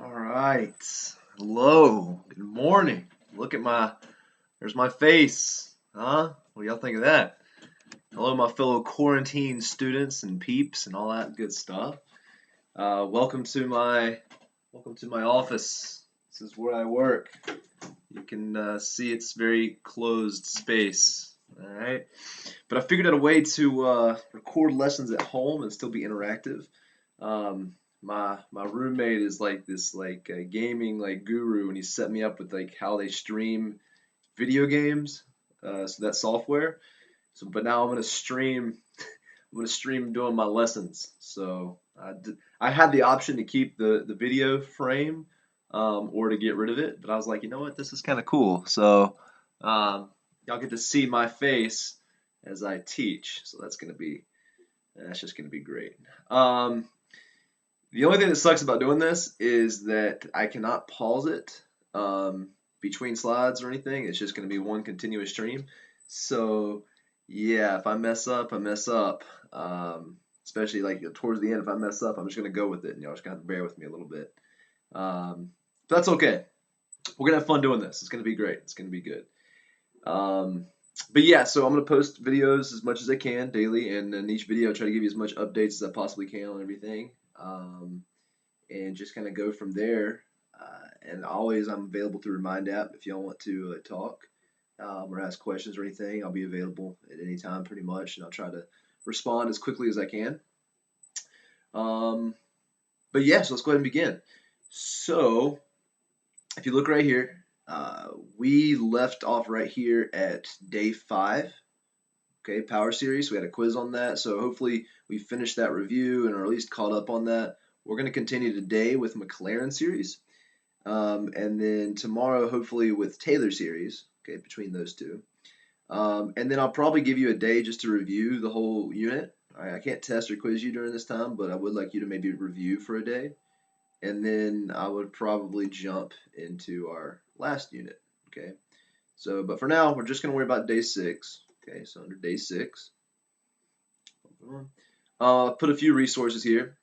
All right. Hello. Good morning. Look at there's my face. Huh? What do y'all think of that? Hello, my fellow quarantine students and peeps and all that good stuff. Welcome to my office. This is where I work. You can see it's very closed space. All right. But I figured out a way to record lessons at home and still be interactive. My roommate is like this gaming guru, and he set me up with how they stream video games. So that software. So but now I'm gonna stream doing my lessons. So I had the option to keep the video frame, or to get rid of it, but I was like, you know what, this is kind of cool. So y'all get to see my face as I teach. So that's just gonna be great. The only thing that sucks about doing this is that I cannot pause it between slides or anything. It's just going to be one continuous stream. So, yeah, if I mess up, I mess up. Especially towards the end, if I mess up, I'm just going to go with it, and y'all just got to bear with me a little bit. But that's okay. We're going to have fun doing this. It's going to be great. It's going to be good. But yeah, so I'm going to post videos as much as I can daily, and in each video, I try to give you as much updates as I possibly can on everything. And just kind of go from there. And always, I'm available through Remind app if y'all want to talk or ask questions or anything. I'll be available at any time, pretty much, and I'll try to respond as quickly as I can. But yeah, so let's go ahead and begin. So, if you look right here, we left off right here at day 5. Okay, Power Series. We had a quiz on that, so hopefully we finished that review and are at least caught up on that. We're going to continue today with Maclaurin Series, and then tomorrow hopefully with Taylor Series. Okay, between those two, and then I'll probably give you a day just to review the whole unit. All right, I can't test or quiz you during this time, but I would like you to maybe review for a day, and then I would probably jump into our last unit. Okay, so but for now we're just going to worry about day 6. Okay, so under day 6, put a few resources here.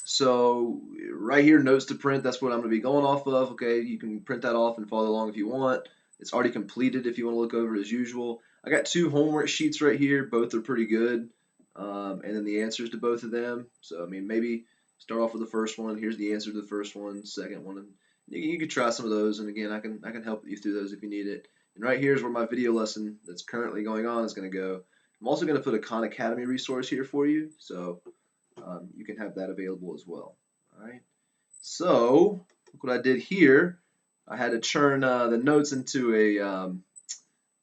So right here, notes to print, that's what I'm going to be going off of. Okay, you can print that off and follow along if you want. It's already completed if you want to look over it as usual. I got 2 homework sheets right here. Both are pretty good. And then the answers to both of them. So, I mean, maybe start off with the first one. Here's the answer to the first one, second one. And you could try some of those. And again, I can help you through those if you need it. And right here is where my video lesson that's currently going on is going to go. I'm also going to put a Khan Academy resource here for you. So you can have that available as well. All right. So look what I did here. I had to turn the notes into a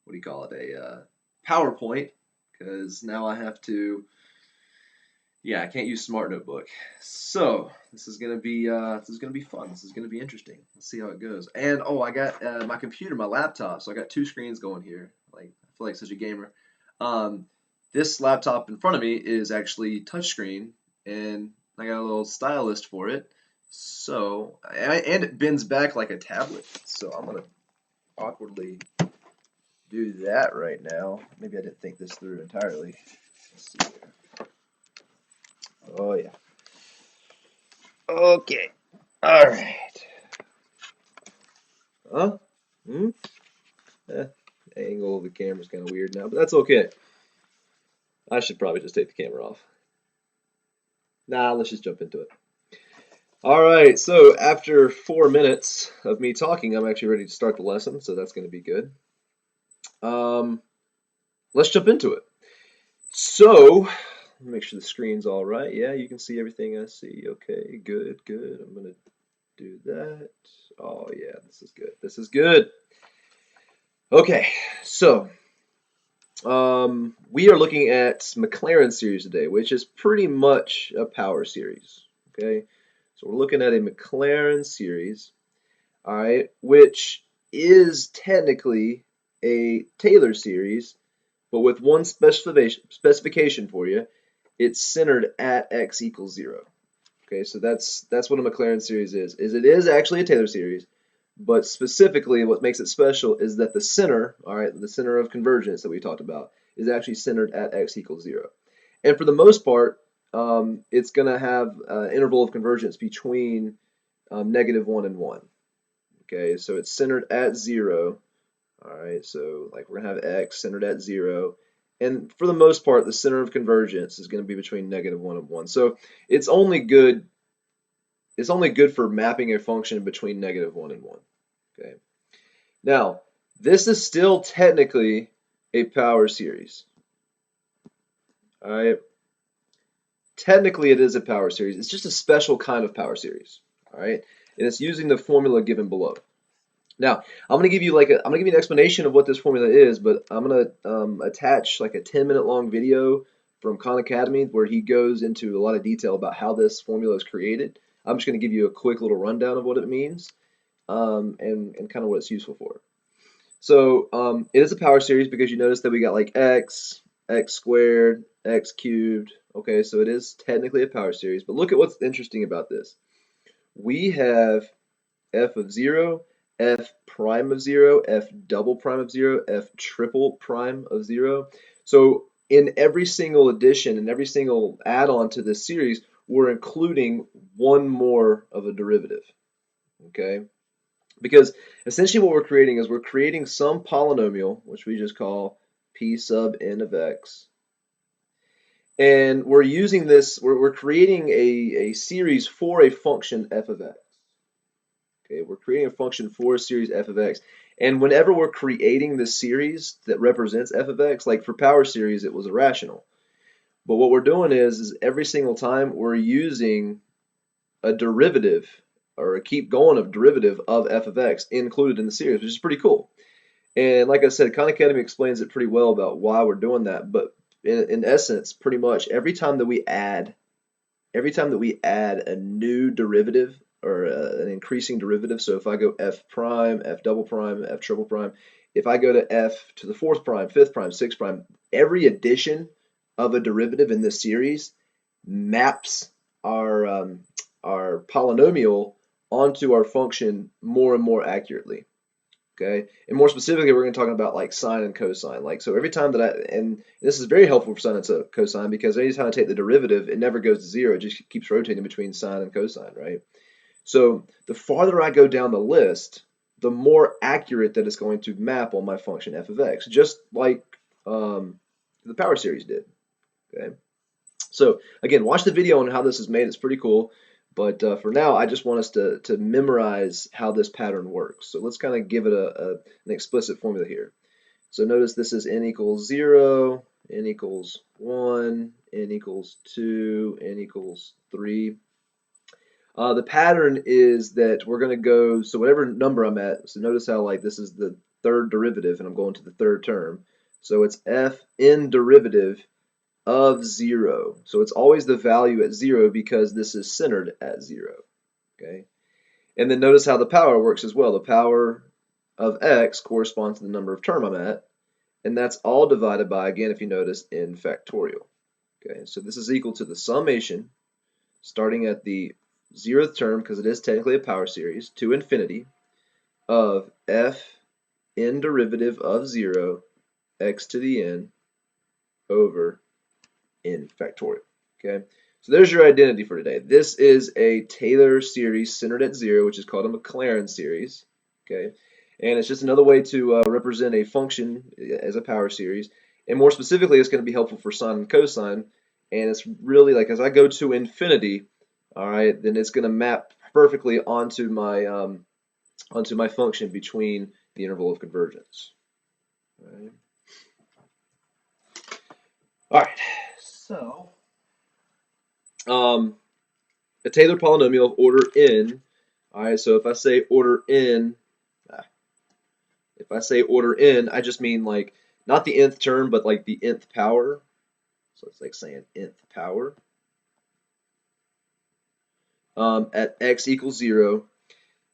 what do you call it? A PowerPoint, because now I have to. Yeah, I can't use Smart Notebook. So this is gonna be fun. This is gonna be interesting. Let's see how it goes. And oh, I got my computer, my laptop. So I got 2 screens going here. Like I feel like such a gamer. Um, this laptop in front of me is actually touchscreen, and I got a little stylus for it. So and it bends back like a tablet. So I'm gonna awkwardly do that right now. Maybe I didn't think this through entirely. Let's see here. Oh yeah. Okay. All right. Huh? Hmm? Eh, the angle of the camera's kind of weird now, but that's okay. I should probably just take the camera off. Nah, let's just jump into it. All right, so after 4 minutes of me talking, I'm actually ready to start the lesson, so that's going to be good. Um, let's jump into it. So, make sure the screen's all right. Yeah, you can see everything I see. Okay, good, good. I'm going to do that. Oh, yeah, this is good. This is good. Okay, so we are looking at Maclaurin Series today, which is pretty much a power series. Okay, so we're looking at a Maclaurin Series, all right, which is technically a Taylor series, but with one specification for you. It's centered at x equals 0. Okay, so that's what a Maclaurin series is. It is actually a Taylor series, but specifically what makes it special is that the center, all right, the center of convergence that we talked about, is actually centered at x equals 0. And for the most part, it's going to have an interval of convergence between negative 1 and 1. Okay, so it's centered at 0. All right, so like we're going to have x centered at 0. And for the most part, the center of convergence is going to be between negative 1 and 1. So it's only good for mapping a function between negative 1 and 1. Okay. Now, this is still technically a power series. All right. Technically, it is a power series. It's just a special kind of power series. All right. And it's using the formula given below. Now, I'm gonna give you an explanation of what this formula is, but I'm gonna attach like a 10-minute long video from Khan Academy where he goes into a lot of detail about how this formula is created. I'm just gonna give you a quick little rundown of what it means, and kind of what it's useful for. So it is a power series because you notice that we got like x, x squared, x cubed. Okay, so it is technically a power series, but look at what's interesting about this. We have f of 0, f prime of 0, f double prime of 0, f triple prime of 0. So in every single addition and every single add-on to this series, we're including one more of a derivative. Okay? Because essentially what we're creating is we're creating some polynomial, which we just call p sub n of x. And we're using this, we're creating a series for a function f of x. Okay, we're creating a function for a series f of x. And whenever we're creating this series that represents f of x, like for power series, it was irrational. But what we're doing is every single time we're using a derivative or a keep going of derivative of f of x included in the series, which is pretty cool. And like I said, Khan Academy explains it pretty well about why we're doing that. But in essence, pretty much every time that we add a new derivative or an increasing derivative, so if I go f prime, f double prime, f triple prime, if I go to f to the fourth prime, fifth prime, sixth prime, every addition of a derivative in this series maps our polynomial onto our function more and more accurately. Okay, and more specifically, we're going to talk about like sine and cosine. Like, so every time that and this is very helpful for sine and cosine because anytime I take the derivative, it never goes to 0. It just keeps rotating between sine and cosine, right? So the farther I go down the list, the more accurate that it's going to map on my function f of x, just like the power series did. Okay. So again, watch the video on how this is made. It's pretty cool. But for now, I just want us to memorize how this pattern works. So let's kind of give it an explicit formula here. So notice this is n equals 0, n equals 1, n equals 2, n equals 3. The pattern is that we're going to go, so whatever number I'm at, so notice how like this is the third derivative and I'm going to the third term. So it's f n derivative of 0. So it's always the value at 0 because this is centered at 0. Okay. And then notice how the power works as well. The power of x corresponds to the number of term I'm at, and that's all divided by, again, if you notice, n factorial. Okay, so this is equal to the summation starting at the 0th term, because it is technically a power series, to infinity of f n derivative of 0 x to the n over n factorial. Okay, so there's your identity for today. This is a Taylor series centered at 0, which is called a Maclaurin series. Okay, and it's just another way to represent a function as a power series. And more specifically, it's going to be helpful for sine and cosine. And it's really like as I go to infinity, all right, then it's going to map perfectly onto my function between the interval of convergence. All right. So a Taylor polynomial of order n. All right, so if I say order n, I just mean like not the nth term, but like the nth power. So it's like saying nth power at x equals 0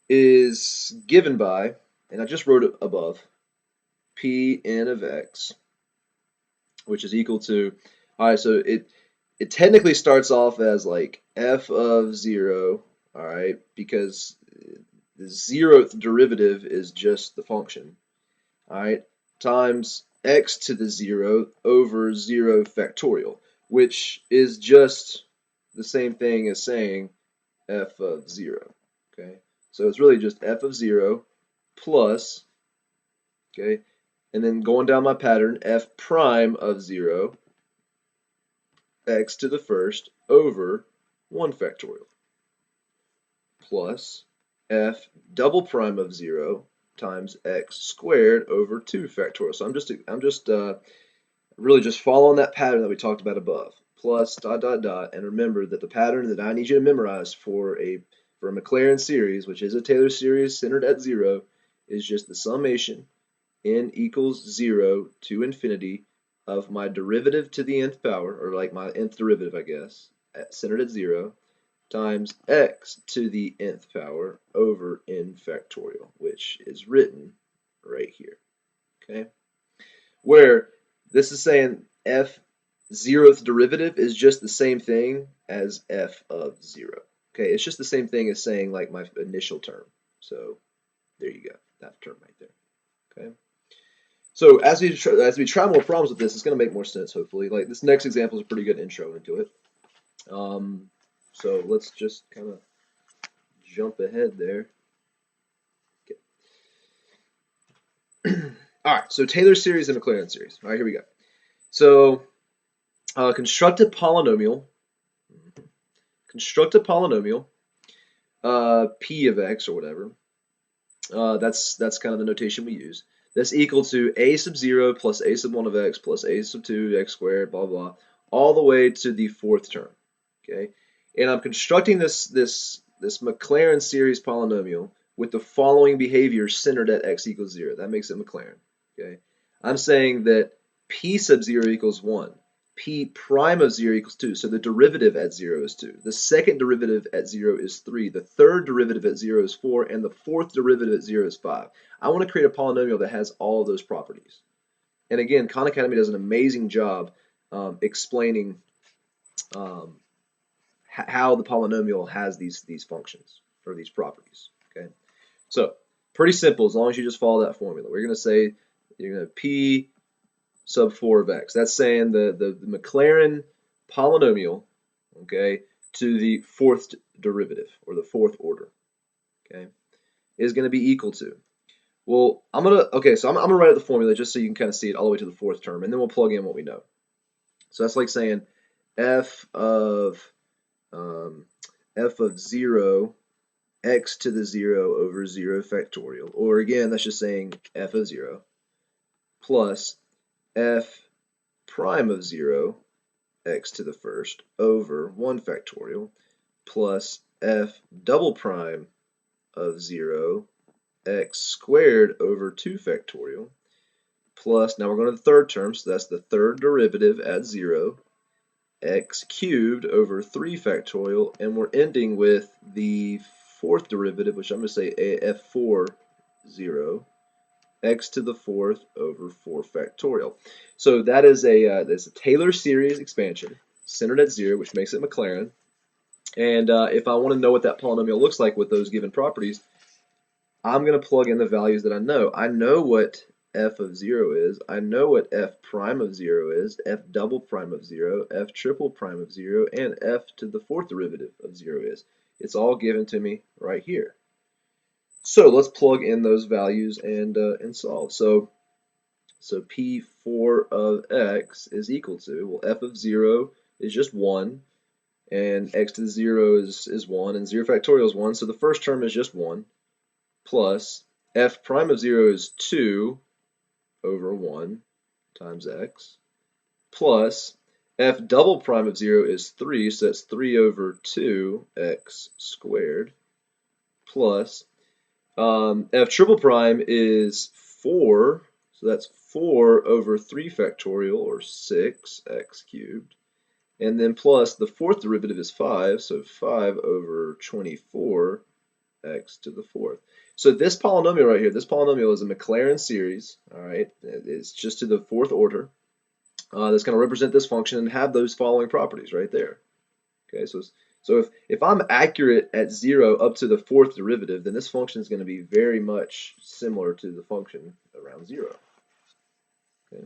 is given by, and I just wrote it above, p n of x, which is equal to, all right, so it technically starts off as like f of 0, all right, because the 0th derivative is just the function, all right, times x to the 0 over 0 factorial, which is just the same thing as saying f of 0. Okay, so it's really just f of 0 plus, okay, and then going down my pattern, f prime of 0 x to the first over 1 factorial plus f double prime of 0 times x squared over 2 factorial. So I'm just really just following that pattern that we talked about above. Plus dot dot dot, and remember that the pattern that I need you to memorize for a Maclaurin series, which is a Taylor series centered at 0, is just the summation n equals 0 to infinity of my derivative to the nth power, or like my nth derivative, I guess, centered at 0, times x to the nth power over n factorial, which is written right here. Okay, where this is saying f 0th derivative is just the same thing as f of 0. Okay, it's just the same thing as saying like my initial term. So there you go, that term right there. Okay. So as we try more problems with this, it's going to make more sense, hopefully. Like this next example is a pretty good intro into it. So let's just kind of jump ahead there. Okay. All right, so Taylor series and Maclaurin series. All right, here we go. So construct a polynomial. Construct a polynomial, p of x or whatever. That's kind of the notation we use. That's equal to a sub 0 plus a sub 1 of x plus a sub 2 x squared, blah, blah, all the way to the fourth term. Okay, and I'm constructing this Maclaurin series polynomial with the following behavior centered at x equals 0. That makes it Maclaurin. Okay, I'm saying that p sub 0 equals 1. P prime of 0 equals 2. So the derivative at 0 is 2. The second derivative at 0 is 3. The third derivative at 0 is 4. And the fourth derivative at 0 is 5. I want to create a polynomial that has all of those properties. And again, Khan Academy does an amazing job explaining how the polynomial has these functions or these properties. Okay, so pretty simple as long as you just follow that formula. We're going to say you're going to p sub 4 of x. That's saying the Maclaurin polynomial, okay, to the fourth derivative or the fourth order, okay, is going to be equal to. Well, I'm gonna write out the formula just so you can kind of see it all the way to the fourth term, and then we'll plug in what we know. So that's like saying f of 0 x to the 0 over 0 factorial, or again, that's just saying f of 0 plus f prime of 0 x to the first over 1 factorial plus f double prime of 0 x squared over 2 factorial plus, now we're going to the third term, so that's the third derivative at 0, x cubed over 3 factorial, and we're ending with the fourth derivative, which I'm going to say f4 0 x to the fourth over 4 factorial. So that is that's a Taylor series expansion centered at 0, which makes it Maclaurin. And if I want to know what that polynomial looks like with those given properties, I'm going to plug in the values that I know. I know what f of 0 is. I know what f prime of 0 is, f double prime of 0, f triple prime of 0, and f to the fourth derivative of 0 is. It's all given to me right here. So let's plug in those values and solve. So P4 of x is equal to, well, f of 0 is just 1, and x to the 0 is 1, and 0 factorial is 1, so the first term is just 1, plus f prime of 0 is 2 over 1 times x, plus f double prime of 0 is 3, so that's 3 over 2 x squared, plus f triple prime is 4, so that's 4 over 3 factorial, or 6x cubed. And then plus the fourth derivative is 5, so 5 over 24 x to the fourth. So this polynomial right here, this polynomial is a Maclaurin series, all right? It's just to the fourth order. That's going to represent this function and have those following properties right there. Okay, so if I'm accurate at 0 up to the fourth derivative, then this function is going to be very much similar to the function around 0. Okay,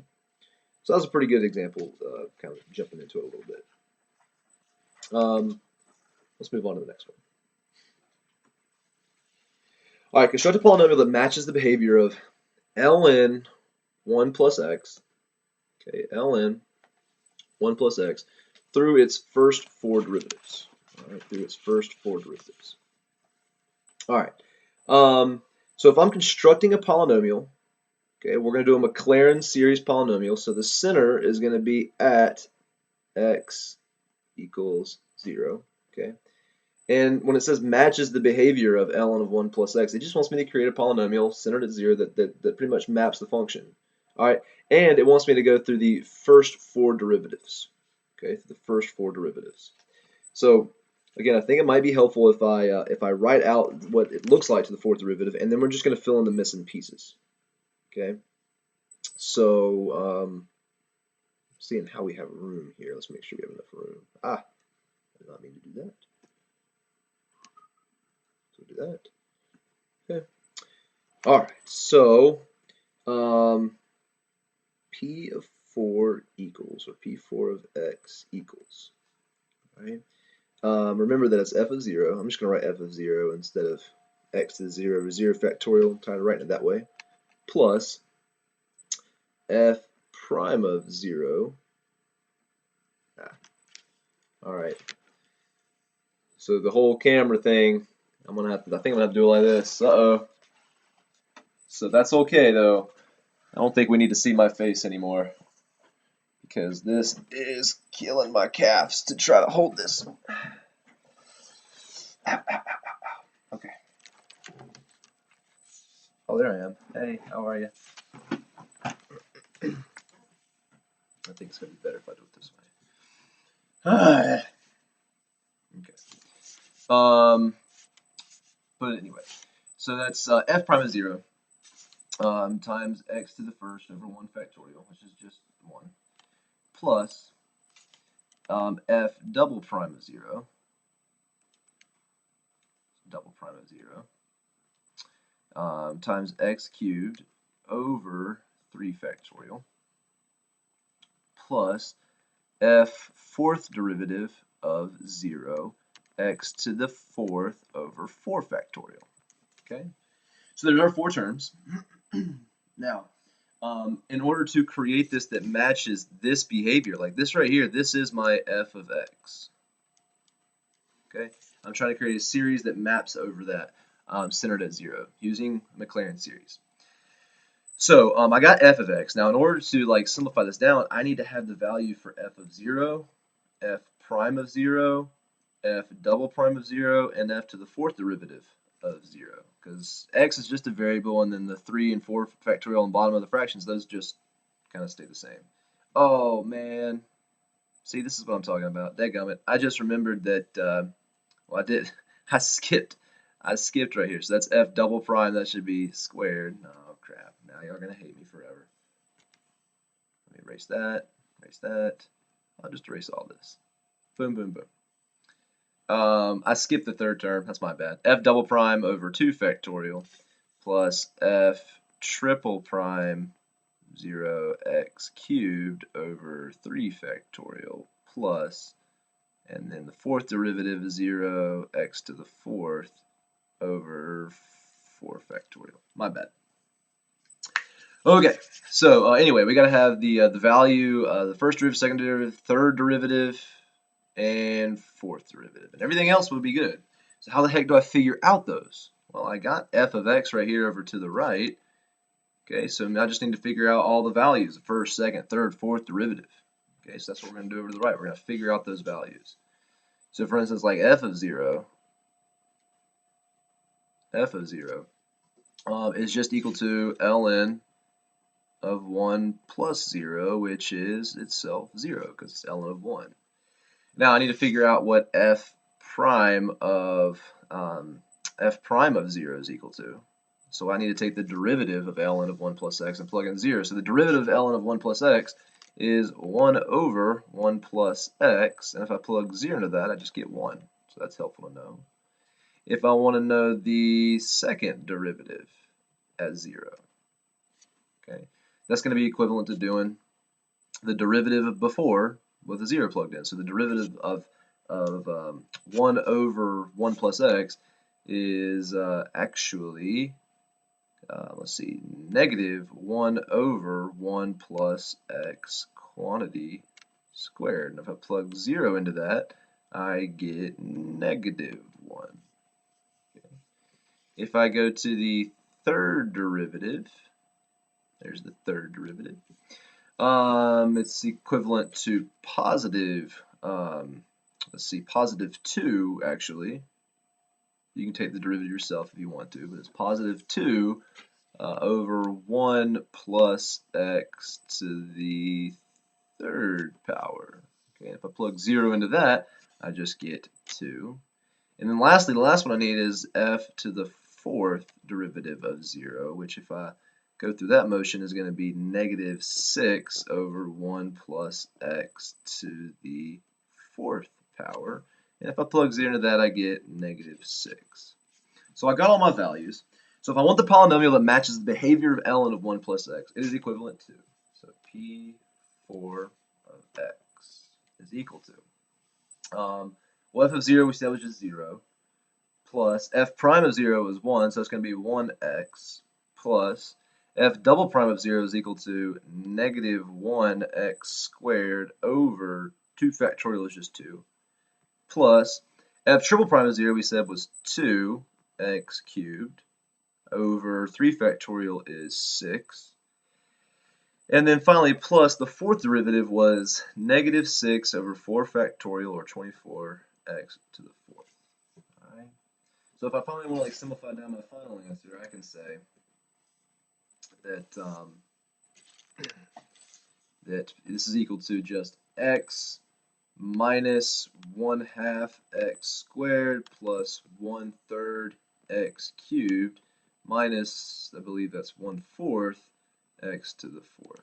so that was a pretty good example, kind of jumping into it a little bit. Let's move on to the next one. All right, construct a polynomial that matches the behavior of ln 1 plus x, okay, ln 1 plus x, through its first four derivatives. All right, through its first four derivatives. All right. So if I'm constructing a polynomial, okay, we're going to do a Maclaurin series polynomial. So the center is going to be at x equals 0. Okay. And when it says matches the behavior of ln of 1 plus x, it just wants me to create a polynomial centered at 0 that pretty much maps the function. All right. And it wants me to go through the first four derivatives. Okay, through the first four derivatives. So again, I think it might be helpful if I write out what it looks like to the fourth derivative, and then we're just going to fill in the missing pieces. Okay. So seeing how we have room here, let's make sure we have enough room. I did not mean to do that. So do that. Okay. All right. So P of 4 equals, or P4 of x equals. All right. Remember that it's f of 0. I'm just going to write f of 0 instead of x to the 0, 0 factorial. I'm tired of writing it that way. Plus f prime of 0. All right. So the whole camera thing, I think I'm gonna have to do it like this. Uh-oh. So that's okay though. I don't think we need to see my face anymore, because this is killing my calves to try to hold this. Ow, ow, ow, ow. Okay. Oh, there I am. Hey, how are you? I think it's gonna be better if I do it this way. Okay. But anyway, so that's f prime of 0 times x to the first over 1 factorial, which is just 1, plus f double prime of 0, times x cubed over 3 factorial, plus f fourth derivative of 0, x to the fourth over 4 factorial. Okay, so there's our four terms. Now, in order to create this that matches this behavior, like this right here, this is my f of x. Okay, I'm trying to create a series that maps over that, centered at 0 using Maclaurin series. So I got f of x. Now in order to like simplify this down, I need to have the value for f of 0, f prime of 0, f double prime of 0, and f to the fourth derivative of 0, because x is just a variable, and then the 3 and 4 factorial on the bottom of the fractions, those just kind of stay the same. Oh man, see, this is what I'm talking about. Dadgummit, I just remembered that, well, I skipped right here, so that's f double prime, that should be squared. Oh crap, now y'all gonna hate me forever. Let me erase that, I'll just erase all this. Boom, boom, boom. I skipped the third term, that's my bad. F double prime over 2 factorial plus f triple prime 0x cubed over 3 factorial plus, and then the fourth derivative is 0x to the fourth over 4 factorial. My bad. Okay, so anyway, we got to have the value, the first derivative, second derivative, third derivative, and fourth derivative, and everything else would be good. So how the heck do I figure out those? Well, I got f of x right here over to the right. Okay, so now I just need to figure out all the values, the first, second, third, fourth derivative. Okay, so that's what we're going to do over to the right. We're going to figure out those values. So for instance, like f of 0 is just equal to ln of 1 plus 0, which is itself 0, because it's ln of 1. Now I need to figure out what f prime of 0 is equal to. So I need to take the derivative of ln of 1 plus x and plug in 0. So the derivative of ln of 1 plus x is 1 over 1 plus x, and if I plug 0 into that, I just get 1. So that's helpful to know. If I want to know the second derivative at 0, okay, that's going to be equivalent to doing the derivative of before with a 0 plugged in. So the derivative of 1 over 1 plus x is actually, let's see, negative 1 over 1 plus x quantity squared. And if I plug 0 into that, I get negative 1. Okay. If I go to the third derivative, there's the third derivative. It's equivalent to positive, let's see, positive 2, actually. You can take the derivative yourself if you want to, but it's positive 2 over 1 plus x to the third power. Okay, if I plug 0 into that, I just get 2. And then lastly, the last one I need is f to the fourth derivative of 0, which if I go through that motion is going to be negative 6 over 1 plus x to the fourth power. And if I plug 0 into that, I get negative 6. So I got all my values. So if I want the polynomial that matches the behavior of ln of 1 plus x, it is equivalent to, so p4 of x is equal to, well, f of 0 we established is 0, plus f prime of 0 is 1, so it's going to be 1x, plus f double prime of 0 is equal to negative 1x squared over 2 factorial is just 2, plus f triple prime of 0 we said was 2x cubed over 3 factorial is 6. And then finally, plus the fourth derivative was negative 6 over 4 factorial, or 24x to the fourth. All right. So if I finally want to simplify down my final answer, I can say that that this is equal to just x minus 1/2 x squared plus 1/3 x cubed minus, I believe that's 1/4 x to the fourth.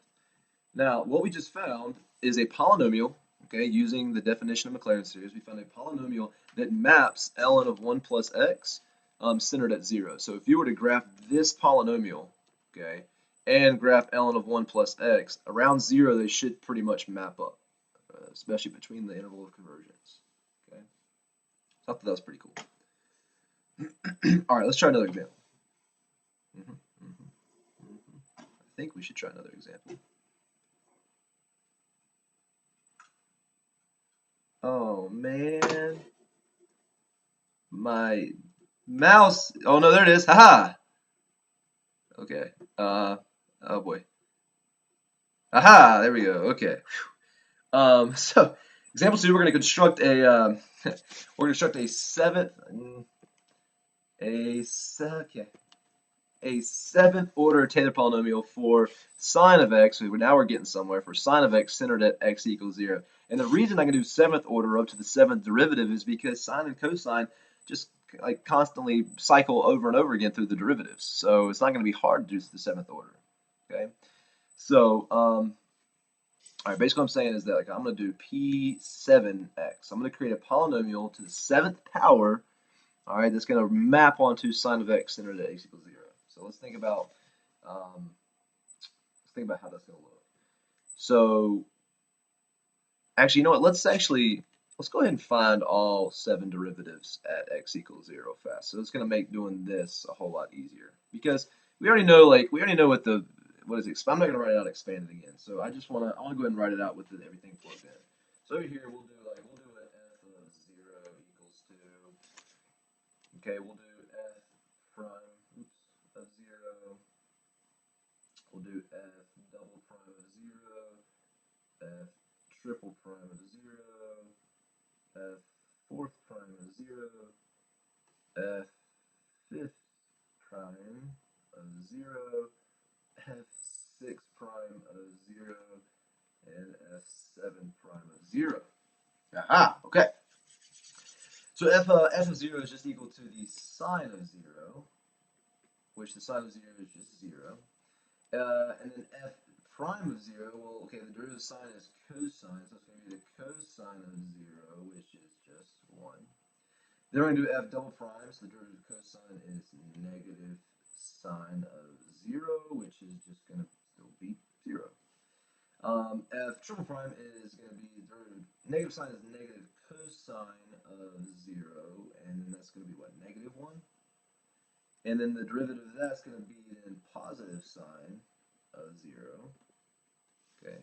Now, what we just found is a polynomial, okay, using the definition of Maclaurin series, we found a polynomial that maps ln of 1 plus x centered at 0. So if you were to graph this polynomial, okay, and graph ln of 1 plus x, around 0 they should pretty much map up, especially between the interval of convergence. Okay, so I thought that was pretty cool. All right, let's try another example. I think we should try another example. Oh man, my mouse. Oh no, there it is. Haha. Okay. Oh boy. Aha. There we go. Okay. So example 2, we're going to construct a seventh a seventh order Taylor polynomial for sine of x. Now we're getting somewhere, for sine of x centered at x equals 0. And the reason I can do seventh order up to the seventh derivative is because sine and cosine just constantly cycle over and over again through the derivatives. So it's not going to be hard to do the seventh order. Okay. So all right, basically what I'm saying is that I'm going to do P7x. I'm going to create a polynomial to the seventh power, all right, that's going to map onto sine of x centered at x equals 0. So let's think about how that's going to look. So actually, you know what? Let's go ahead and find all 7 derivatives at x equals 0 fast. So it's going to make doing this a whole lot easier because we already know what is it? I'm not going to write it out expanded again. So I want to go ahead and write it out with everything plugged in. So over here we'll do an f of 0 equals to, okay, we'll do f prime of 0. We'll do f double prime of 0, f triple prime of 0, f fourth prime of 0, f fifth prime of 0, f6 prime of 0, and f7 prime of 0. Aha, okay. So f of 0 is just equal to the sine of 0, which the sine of 0 is just 0. And then f prime of 0, well, okay, the derivative of sine is cosine, so it's going to be the cosine of 0, which is just 1. Then we're going to do f double prime, so the derivative of cosine is negative sine of 0, which is just going to still be 0. F triple prime is going to be the derivative, negative sine is negative cosine of 0, and then that's going to be what, negative 1? And then the derivative of that's going to be then positive sine of 0. Okay.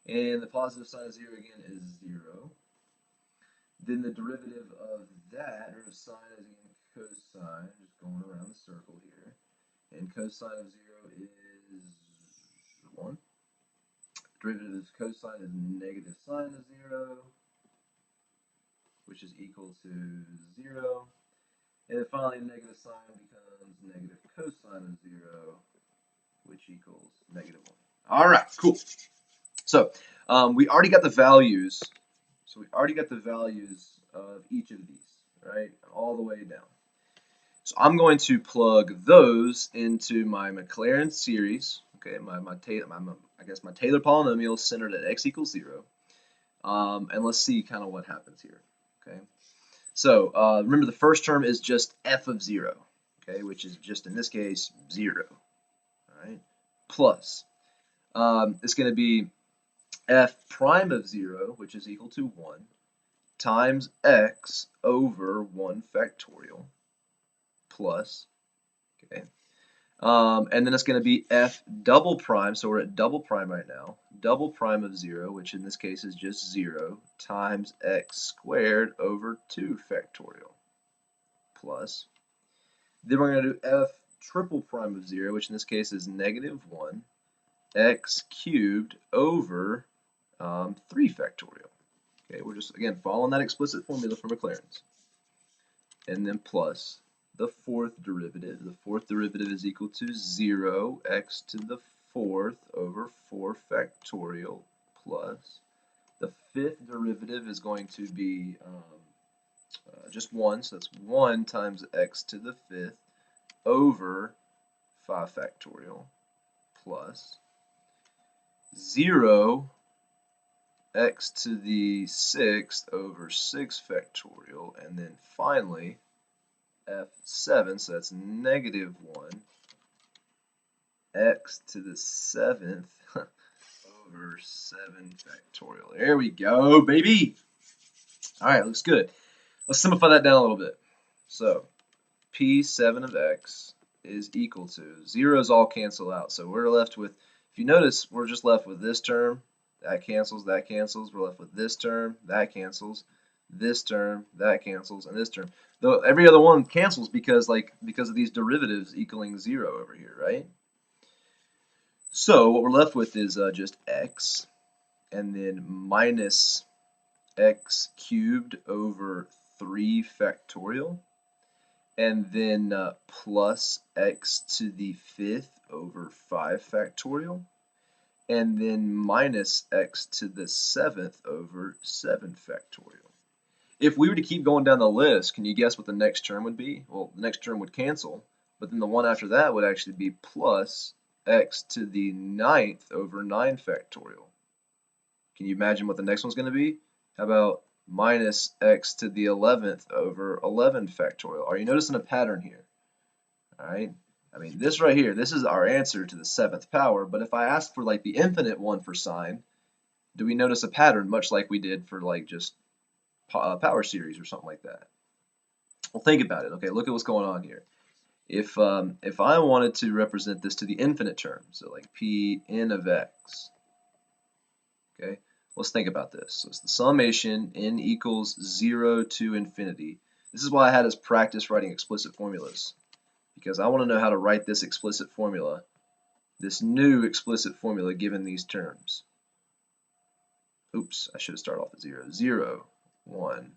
And the positive sine of 0 again is 0. Then the derivative of that, or of sine, is again cosine, just going around the circle here. And cosine of 0 is 1. Derivative of cosine is negative sine of 0, which is equal to 0. And then finally, negative sine becomes negative cosine of 0, which equals negative 1. All right, cool. So we already got the values. So we already got the values of each of these, right, all the way down. So I'm going to plug those into my Maclaurin series. Okay, I guess my Taylor polynomial centered at x equals 0. And let's see kind of what happens here. Okay. So remember the first term is just f of 0, okay, which is just in this case 0, all right, plus it's going to be f prime of 0, which is equal to 1, times x over 1 factorial, plus, okay, and then it's going to be f double prime, so we're at double prime right now, double prime of 0, which in this case is just 0, times x squared over 2 factorial, plus, then we're going to do f triple prime of 0, which in this case is negative 1, x cubed over 3 factorial. Okay, we're just, again, following that explicit formula from Maclaurin's. And then plus the fourth derivative. The fourth derivative is equal to 0, x to the fourth over 4 factorial, plus the fifth derivative is going to be just 1, so that's 1 times x to the fifth over 5 factorial, plus 0 x to the sixth over 6 factorial, and then finally f7, so that's negative 1 x to the seventh over 7 factorial. There we go, baby. All right, looks good. Let's simplify that down a little bit. So P7 of x is equal to, zeros all cancel out, so we're left with, if you notice, we're just left with this term, that cancels, we're left with this term, that cancels, this term, that cancels, and this term. Though every other one cancels because of these derivatives equaling 0 over here, right? So what we're left with is just x, and then minus x cubed over 3 factorial, and then plus x to the fifth over 5 factorial, and then minus x to the seventh over 7 factorial. If we were to keep going down the list, can you guess what the next term would be? Well, the next term would cancel, but then the one after that would actually be plus x to the ninth over 9 factorial. Can you imagine what the next one's going to be? How about minus x to the 11th over 11 factorial? Are you noticing a pattern here? All right. I mean, this right here, this is our answer to the 7th power, but if I ask for like the infinite one for sine, do we notice a pattern much like we did for like just power series or something like that? Well, think about it. Okay, look at what's going on here. If I wanted to represent this to the infinite term, so like Pn of x, okay, let's think about this. So it's the summation n equals 0 to infinity. This is why I had us practice writing explicit formulas, because I want to know how to write this explicit formula, this new explicit formula given these terms. Oops, I should have started off at 0. 0, 1,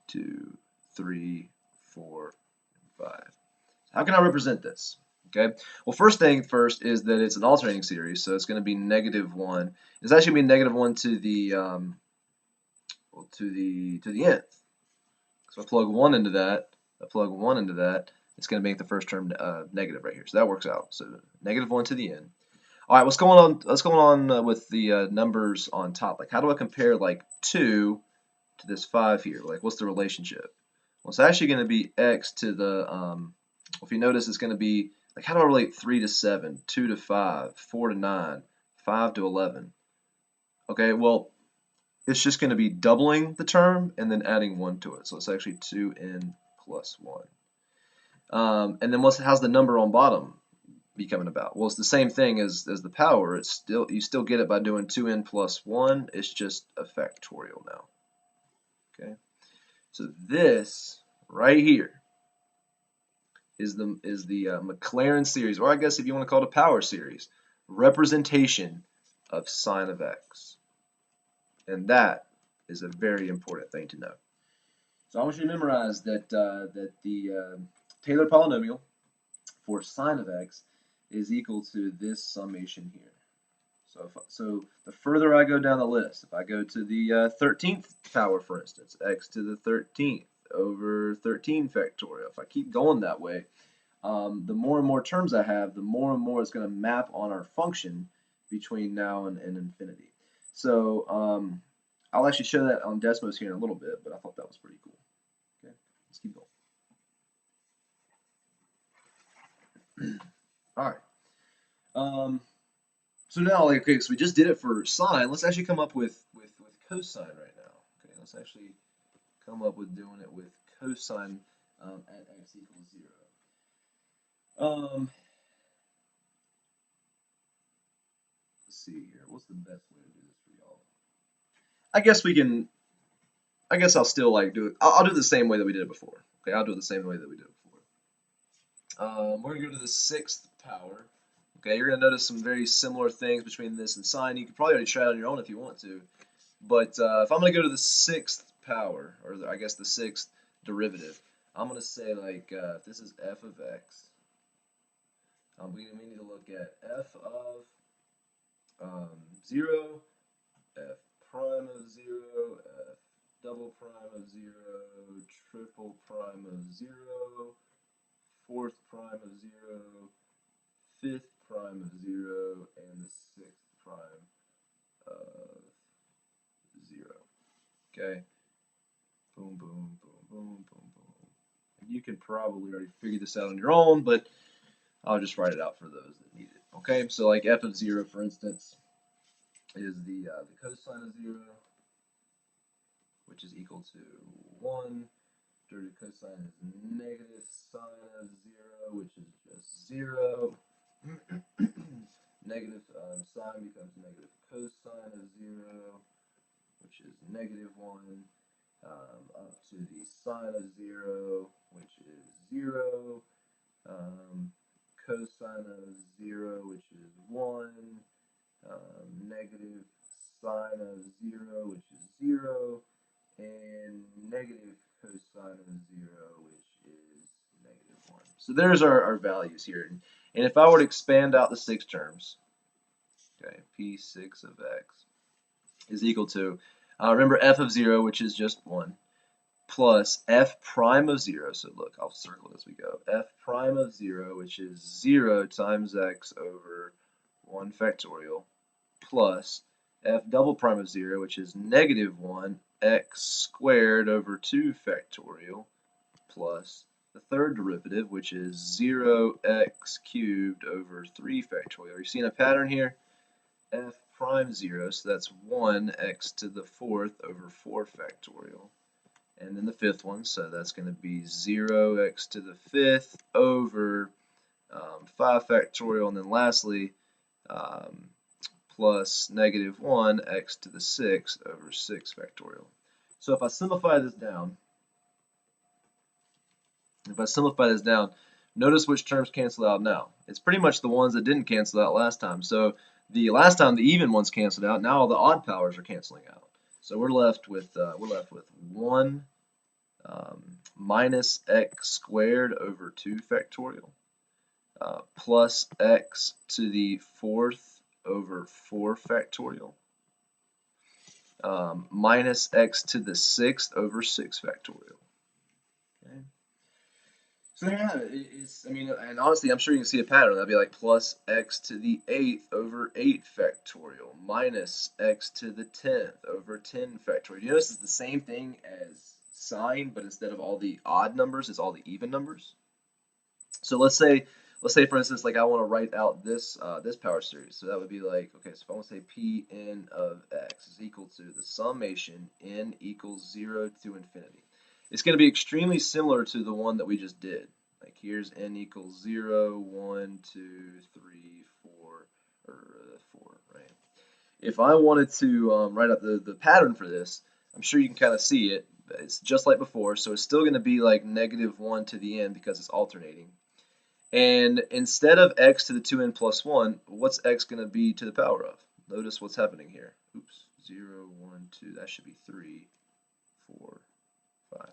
2, 3, 4, 5. How can I represent this? Okay. Well, first thing first is that it's an alternating series, so it's going to be negative 1. It's actually going to be negative 1 to the nth. So I plug 1 into that. It's going to make the first term negative right here. So that works out. So negative 1 to the n. All right, what's going on? What's going on with the numbers on top? Like, how do I compare like 2 to this 5 here? Like, what's the relationship? Well, it's actually going to be x to the if you notice, it's going to be like, how do I relate 3 to 7, 2 to 5, 4 to 9, 5 to 11? Okay, well, it's just going to be doubling the term and then adding 1 to it. So it's actually 2n plus 1. And then how's the number on bottom be coming about? Well, it's the same thing as the power. It's still, you still get it by doing 2n plus 1. It's just a factorial now. Okay, so this right here is the Maclaurin series, or I guess if you want to call it a power series, representation of sine of x, and that is a very important thing to know. So I want you to memorize that the Taylor polynomial for sine of x is equal to this summation here. So the further I go down the list, if I go to the 13th power, for instance, x to the 13th over 13 factorial, if I keep going that way, the more and more terms I have, the more and more it's going to map on our function between now and infinity. So I'll actually show that on Desmos here in a little bit, but I thought that was pretty cool. Okay, let's keep going. All right. So now, like, okay, so we just did it for sine. Let's actually come up with cosine right now. Okay, let's actually come up with doing it with cosine at x equals 0. Let's see here. What's the best way to do this for y'all? I guess we can. I guess I'll still like do it. I'll do it the same way that we did it before. Okay, I'll do it the same way that we did it before. We're gonna go to the 6th power. Okay, you're gonna notice some very similar things between this and sine. You could probably already try it on your own if you want to. But if I'm going to go to the 6th power, or I guess the 6th derivative, I'm going to say like if this is f of x, we need to look at f of 0, f prime of 0, f double prime of 0, triple prime of 0, fourth prime of 0, fifth prime of 0, and the 6th prime of 0. Okay? Boom, boom, boom, boom, boom, boom. And you can probably already figure this out on your own, but I'll just write it out for those that need it. Okay, so like f of 0, for instance, is the cosine of 0, which is equal to 1. Derivative cosine is negative sine of 0, which is just 0. Negative sine becomes negative cosine of 0, which is negative 1. Up to the sine of 0, which is 0, cosine of 0, which is 1, negative sine of 0, which is 0, and negative cosine of 0, which is negative 1. So there's our values here. And if I were to expand out the 6 terms, okay, P6 of x is equal to, remember f of 0, which is just 1, plus f prime of 0, so look, I'll circle as we go, f prime of 0, which is 0 times x over 1 factorial, plus f double prime of 0, which is negative 1 x squared over 2 factorial, plus the third derivative, which is 0x cubed over 3 factorial. Are you seeing a pattern here? F prime 0, so that's 1x to the 4th over 4 factorial. And then the 5th one, so that's going to be 0x to the 5th over 5 factorial, and then lastly, plus negative 1 x to the 6th over 6 factorial. So if I simplify this down, notice which terms cancel out now. It's pretty much the ones that didn't cancel out last time. So the last time the even ones canceled out, now all the odd powers are canceling out. So we're left with 1 minus x squared over 2 factorial plus x to the 4th over 4 factorial minus x to the 6th over 6 factorial. Okay. So there you have it. I mean, and honestly, I'm sure you can see a pattern. That'd be like plus x to the 8th over 8 factorial minus x to the 10th over 10 factorial. You notice it's the same thing as sine, but instead of all the odd numbers, it's all the even numbers. So let's say for instance, like I want to write out this this power series. So that would be like, okay, so if I want to say Pn of x is equal to the summation n equals 0 to infinity. It's going to be extremely similar to the one that we just did. Like here's n equals 0, 1, 2, 3, 4, or 4, right? If I wanted to write out the pattern for this, I'm sure you can kind of see it. It's just like before, so it's still going to be like negative 1 to the n because it's alternating. And instead of x to the 2n plus 1, what's x going to be to the power of? Notice what's happening here. Oops, 0, 1, 2, that should be 3, 4, 5.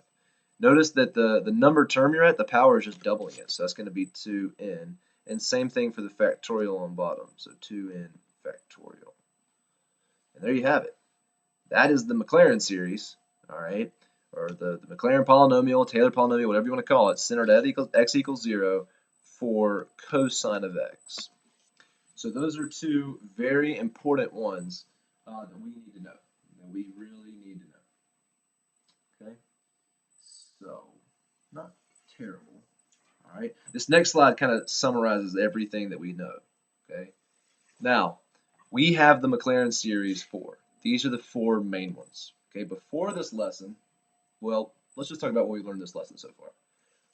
Notice that the number term you're at, the power is just doubling it, so that's going to be 2n. And same thing for the factorial on bottom, so 2n factorial. And there you have it. That is the Maclaurin series, all right, or the Maclaurin polynomial, Taylor polynomial, whatever you want to call it, centered at x equals 0 for cosine of x. So those are two very important ones that we need to know, that we really need to know. Okay, so not terrible. All right, this next slide kind of summarizes everything that we know. Okay, now we have the Maclaurin series 4. These are the 4 main ones. Okay, before this lesson, well, let's just talk about what we learned this lesson so far.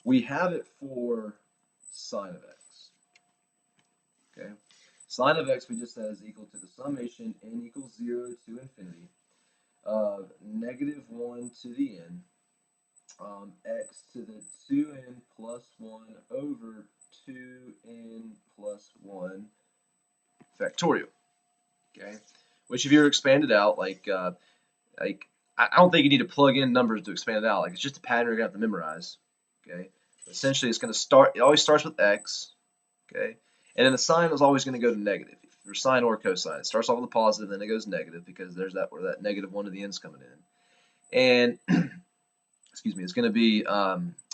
We have it for sine of x. Okay, sine of x we just said is equal to the summation n equals 0 to infinity of negative 1 to the n x to the 2n plus 1 over 2n plus 1 factorial. Okay, which if you were expanded out, like I don't think you need to plug in numbers to expand it out. Like it's just a pattern you're gonna have to memorize. Okay, essentially it's gonna start. It always starts with x. Okay, and then the sign is always gonna go to negative for sine or cosine. It starts off with a positive, then it goes negative because there's that where that negative 1 to the end's coming in. And excuse me, it's gonna be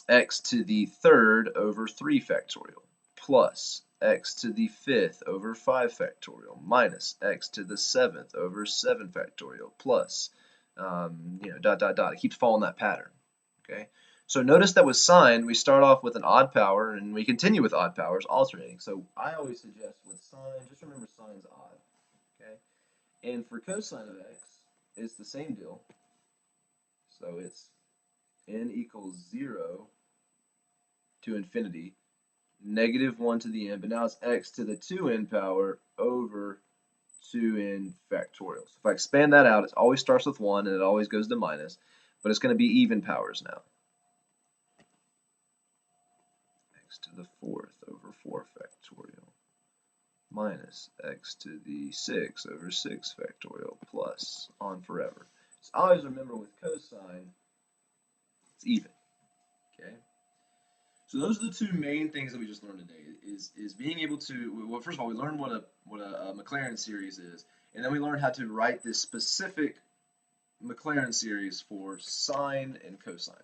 x to the 3rd over 3 factorial plus x to the 5th over 5 factorial minus x to the 7th over 7 factorial plus dot dot dot. It keeps following that pattern. Okay, so notice that with sine we start off with an odd power and we continue with odd powers alternating. So I always suggest with sine, just remember sine's odd. Okay, and for cosine of x, it's the same deal. So it's n equals 0 to infinity, negative 1 to the n, but now it's x to the 2n power over 2n factorial. So if I expand that out, it always starts with 1 and it always goes to minus, but it's going to be even powers now. X to the 4th over 4 factorial minus x to the 6 over 6 factorial plus on forever. So always remember with cosine, it's even. Okay. So those are the 2 main things that we just learned today. Is being able to, well, first of all, we learned what a Maclaurin series is, and then we learned how to write this specific Maclaurin series for sine and cosine.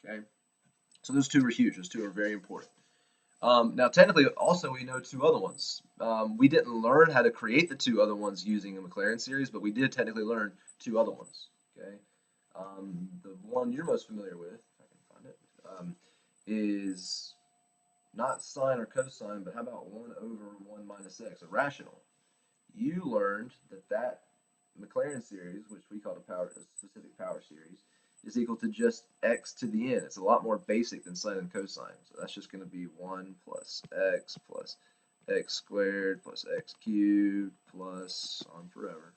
Okay, so those 2 are huge. Those 2 are very important. Now, technically, also we know 2 other ones. We didn't learn how to create the 2 other ones using a Maclaurin series, but we did technically learn 2 other ones. Okay, the one you're most familiar with, if I can find it, is not sine or cosine, but how about 1 over 1 minus x, a rational. You learned that Maclaurin series, which we call a specific power series, is equal to just x to the n. It's a lot more basic than sine and cosine. So that's just going to be 1 plus x squared plus x cubed plus on forever.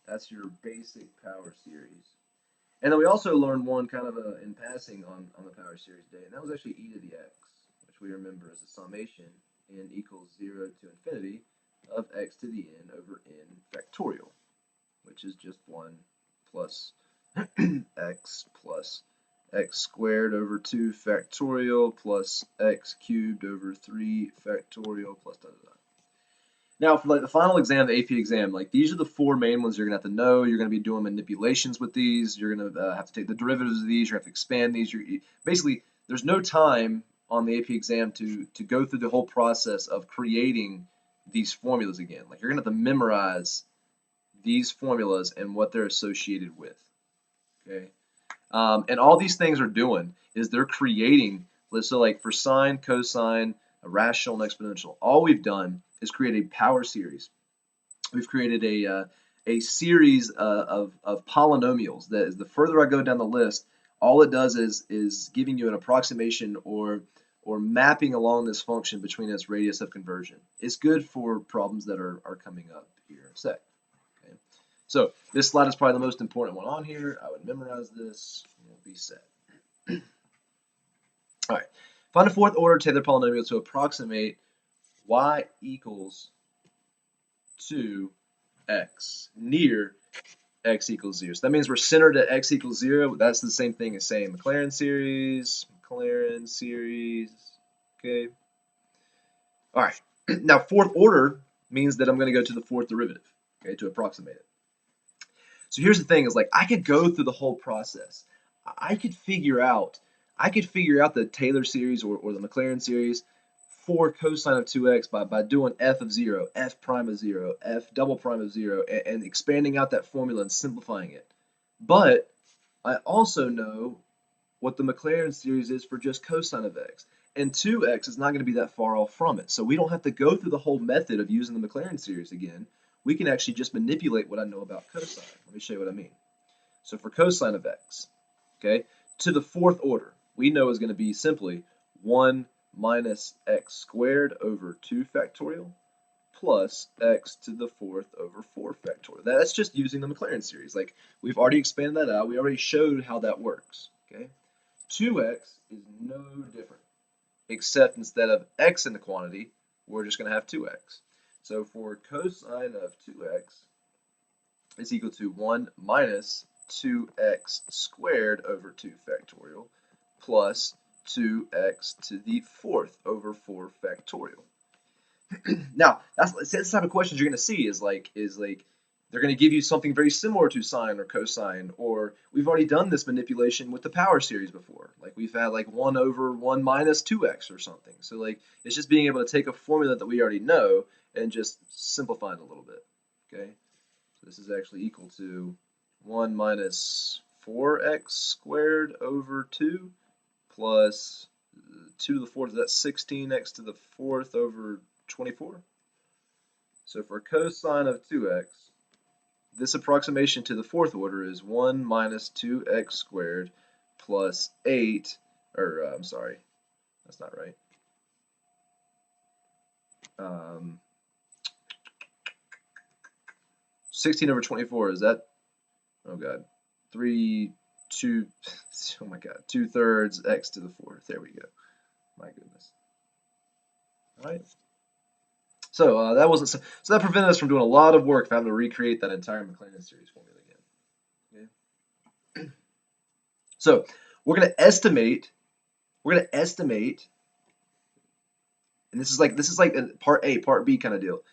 That's your basic power series. And then we also learned one kind of in passing on the power series today, and that was actually e to the x, which we remember as a summation n equals 0 to infinity of x to the n over n factorial, which is just 1 plus x plus x squared over 2 factorial plus x cubed over 3 factorial plus da da da. Now, for like the final exam, the AP exam, like these are the 4 main ones you're gonna have to know. You're gonna be doing manipulations with these. You're gonna have to take the derivatives of these. You're gonna have to expand these. Basically, there's no time on the AP exam to go through the whole process of creating these formulas again. Like you're gonna have to memorize these formulas and what they're associated with. Okay, and all these things are doing is they're creating. So like for sine, cosine, a rational, and exponential, all we've done is create a power series. We've created a series of polynomials that is the further I go down the list, all it does is giving you an approximation or or mapping along this function between its radius of conversion. It's good for problems that are coming up here in a sec. Okay? So this slide is probably the most important one on here. I would memorize this and we'll be set. All right. Find a fourth order Taylor polynomial to approximate y equals 2x near x equals 0. So that means we're centered at x equals 0. That's the same thing as saying Maclaurin series, okay? All right, now fourth order means that I'm going to go to the fourth derivative, okay, to approximate it. So here's the thing is like I could go through the whole process. I could figure out the Taylor series or the Maclaurin series for cosine of 2x by doing f of 0, f prime of 0, f double prime of 0, and expanding out that formula and simplifying it. But I also know what the Maclaurin series is for just cosine of x. And 2x is not going to be that far off from it. So we don't have to go through the whole method of using the Maclaurin series again. We can actually just manipulate what I know about cosine. Let me show you what I mean. So for cosine of x, okay, to the fourth order, we know is going to be simply 1 minus x squared over 2 factorial plus x to the fourth over 4 factorial. That's just using the Maclaurin series. Like we've already expanded that out. We already showed how that works. Okay, 2x is no different, except instead of x in the quantity, we're just going to have 2x. So for cosine of 2x is equal to 1 minus 2x squared over 2 factorial plus 2x to the fourth over 4 factorial. Now, that's the type of questions you're going to see is like they're going to give you something very similar to sine or cosine, or we've already done this manipulation with the power series before. Like we've had like 1 over 1 minus 2x or something. So like it's just being able to take a formula that we already know and just simplify it a little bit. Okay, so this is actually equal to 1 minus 4x squared over 2 plus 2 to the fourth, that's 16x to the fourth over 24. So for cosine of 2x, this approximation to the fourth order is 1 minus 2x squared plus 8, or I'm sorry, that's not right. 16 over 24, is that, oh god, 2 oh my god, 2/3 x to the fourth. There we go. My goodness. All right. So that wasn't so that prevented us from doing a lot of work of having to recreate that entire Maclaurin series formula again. Okay. So we're going to estimate, and this is like a part A, part B kind of deal.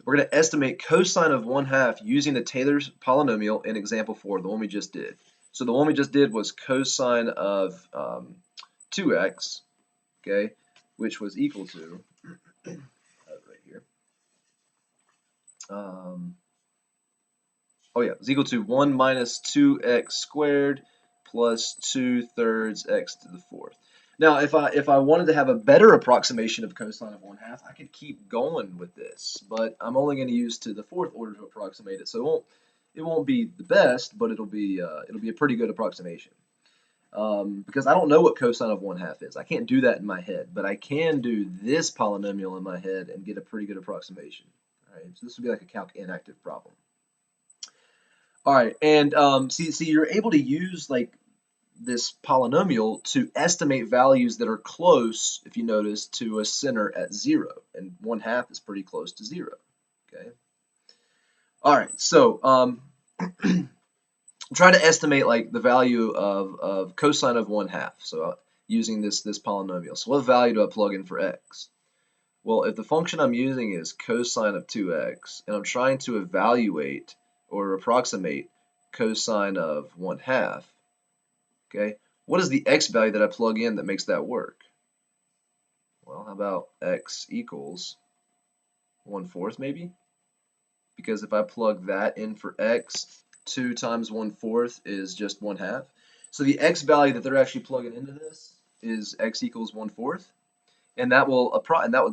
We're going to estimate cosine of 1/2 using the Taylor's polynomial in example 4, the one we just did. So the one we just did was cosine of 2x, okay, which was equal to right here. It was equal to 1 minus 2x squared plus 2/3 x to the fourth. Now, if I wanted to have a better approximation of cosine of 1/2, I could keep going with this, but I'm only going to use to the fourth order to approximate it. So it won't be the best, but it'll be a pretty good approximation. Because I don't know what cosine of 1/2 is. I can't do that in my head, but I can do this polynomial in my head and get a pretty good approximation. All right, so this would be like a calc inactive problem. All right, and see, you're able to use like this polynomial to estimate values that are close, if you notice, to a center at 0, and 1/2 is pretty close to 0. Okay. All right, so try to estimate like the value of cosine of 1/2. So using this polynomial. So what value do I plug in for x? Well, if the function I'm using is cosine of 2x, and I'm trying to evaluate or approximate cosine of 1/2, okay, what is the x value that I plug in that makes that work? Well, how about x equals 1/4 maybe? Because if I plug that in for x, 2 times 1/4 is just 1/2. So the x value that they're actually plugging into this is x equals 1/4, and that will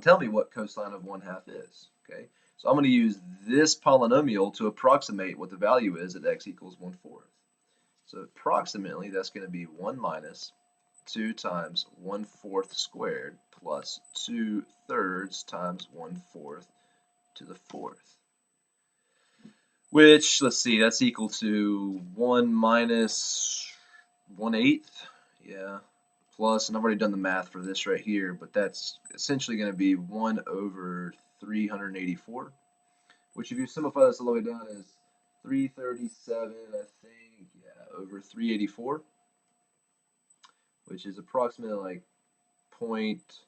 tell me what cosine of 1/2 is. Okay, so I'm going to use this polynomial to approximate what the value is at x equals 1/4. So approximately that's going to be 1 minus 2 times 1/4 squared plus 2/3 times 1/4 to the 4th. Which, let's see, that's equal to 1 minus 1/8. Yeah. Plus, and I've already done the math for this right here, but that's essentially going to be 1 over 384, which if you simplify this all the way down is 337, I think, yeah, over 384, which is approximately like point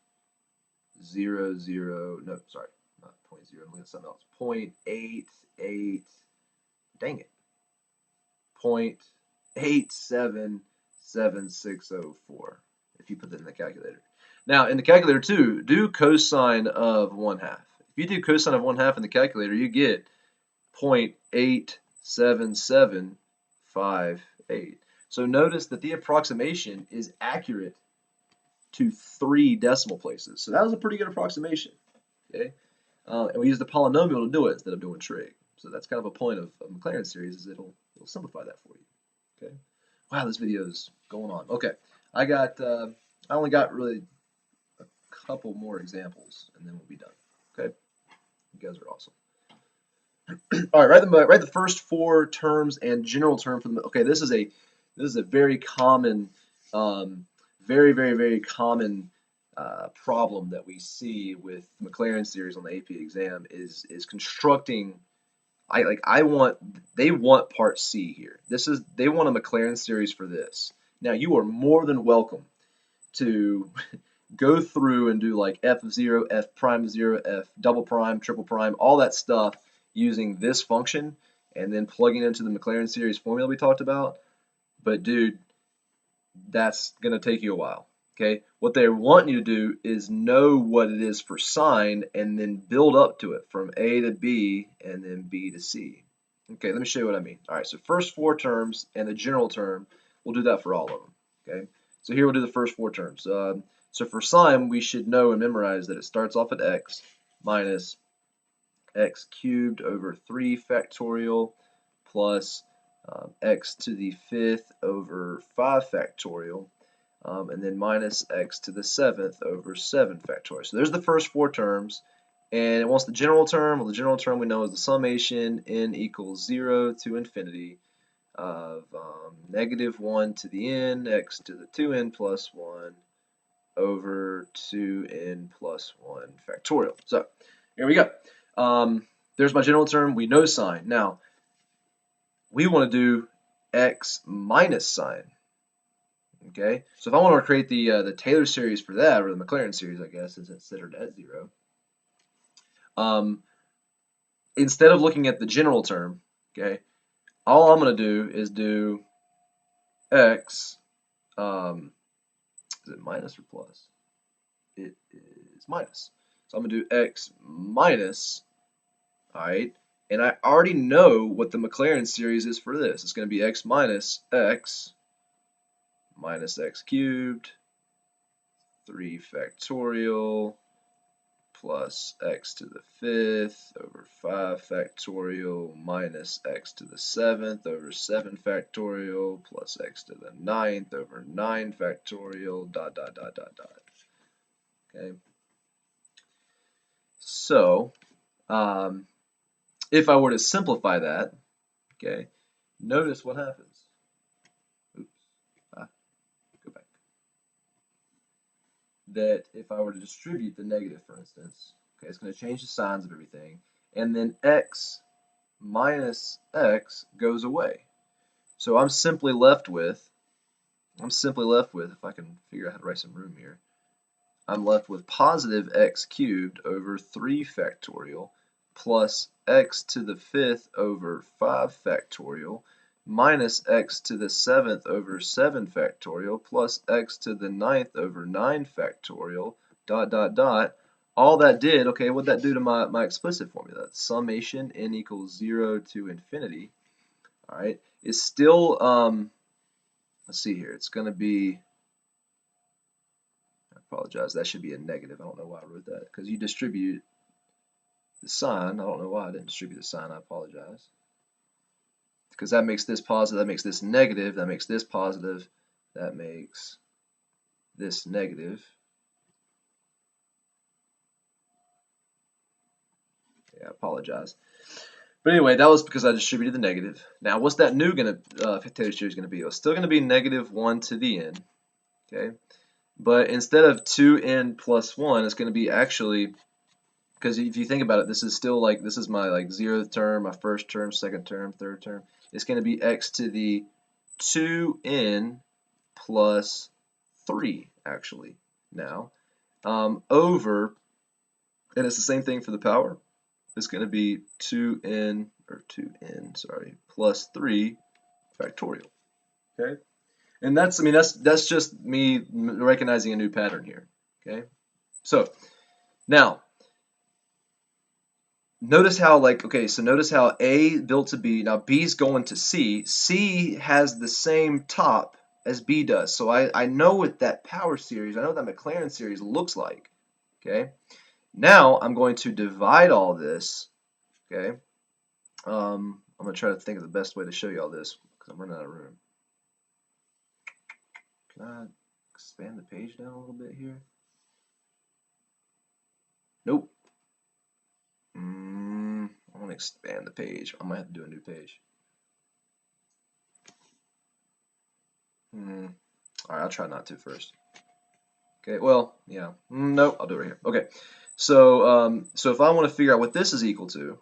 zero zero, no, sorry, not point zero, I'm looking at something else, 0.88, dang it, 0.877604 if you put that in the calculator. Now, in the calculator too, do cosine of 1/2. If you do cosine of 1/2 in the calculator, you get 0.87758. So notice that the approximation is accurate to 3 decimal places. So that was a pretty good approximation. Okay, and we use the polynomial to do it instead of doing trig. So that's kind of a point of Maclaurin series, is it'll simplify that for you. Okay. Wow, this video is going on. Okay, I only got really a couple more examples, and then we'll be done. Okay, you guys are awesome. All right, write the first 4 terms and general term for the. Okay, this is a very common, very common problem that we see with the Maclaurin series on the AP exam is constructing. They want part C here. They want a Maclaurin series for this. Now you are more than welcome to go through and do like f of 0, f prime of 0, f double prime, triple prime, all that stuff using this function and then plugging into the Maclaurin series formula we talked about. But dude, that's going to take you a while. Okay, what they want you to do is know what it is for sine and then build up to it from A to B and then B to C. Okay, let me show you what I mean. All right, so first 4 terms and the general term, we'll do that for all of them. Okay, so here we'll do the first 4 terms. So for sine, we should know and memorize that it starts off at x minus x cubed over 3 factorial plus x to the 5th over 5 factorial, and then minus x to the 7th over 7 factorial. So there's the first 4 terms. And it wants the general term. Well, the general term we know is the summation n equals 0 to infinity of -1 to the n, x to the 2n plus 1 over 2n plus 1 factorial. So here we go. There's my general term. We know sine. Now, we want to do x minus sine. Okay, so if I want to create the Taylor series for that, or the Maclaurin series, I guess, since it's centered at 0, instead of looking at the general term, okay, all I'm going to do is do x, is it minus or plus? It is minus. So I'm going to do x minus, all right, and I already know what the Maclaurin series is for this. It's going to be x minus x cubed, 3 factorial, plus x to the 5th over 5 factorial minus x to the 7th over 7 factorial plus x to the 9th over 9 factorial, dot, dot, dot, dot, dot. Okay. So, if I were to simplify that, okay, notice what happens. Oops. Go back. That if I were to distribute the negative, for instance, okay, it's going to change the signs of everything, and then x minus x goes away. So I'm simply left with, if I can figure out how to write some room here, I'm left with positive x cubed over 3 factorial plus x to the 5th over 5 factorial minus x to the 7th over 7 factorial plus x to the 9th over 9 factorial, dot, dot, dot. All that did, okay, what'd that do to my explicit formula? Summation n equals 0 to infinity, all right, is still, let's see here, it's going to be, I apologize, that should be a negative. I don't know why I wrote that, because you distribute the sign. I don't know why I didn't distribute the sign. I apologize. Because that makes this positive, that makes this negative, that makes this positive, that makes this negative. Yeah, I apologize. But anyway, that was because I distributed the negative. Now, what's that new Taylor series going to be? It's still going to be negative 1 to the n. Okay, but instead of 2n plus 1, it's going to be actually, because if you think about it, this is still like, this is my like 0th term, my first term, second term, third term. It's going to be x to the 2n plus 3, actually, now, over, and it's the same thing for the power. It's going to be 2n, sorry, plus 3 factorial. Okay? And that's, I mean, that's just me recognizing a new pattern here. Okay? So, now, notice how, like, okay, so notice how A built to B, now B's going to C. C has the same top as B does. So I know what that power series, I know what that Maclaurin series looks like. Okay? Now I'm going to divide all this. Okay? I'm going to try to think of the best way to show you all this because I'm running out of room. Can I expand the page down a little bit here? Nope. I want to expand the page. I might have to do a new page. All right, I'll try not to first. Okay, well, yeah. Nope, I'll do it right here. Okay, so so if I want to figure out what this is equal to,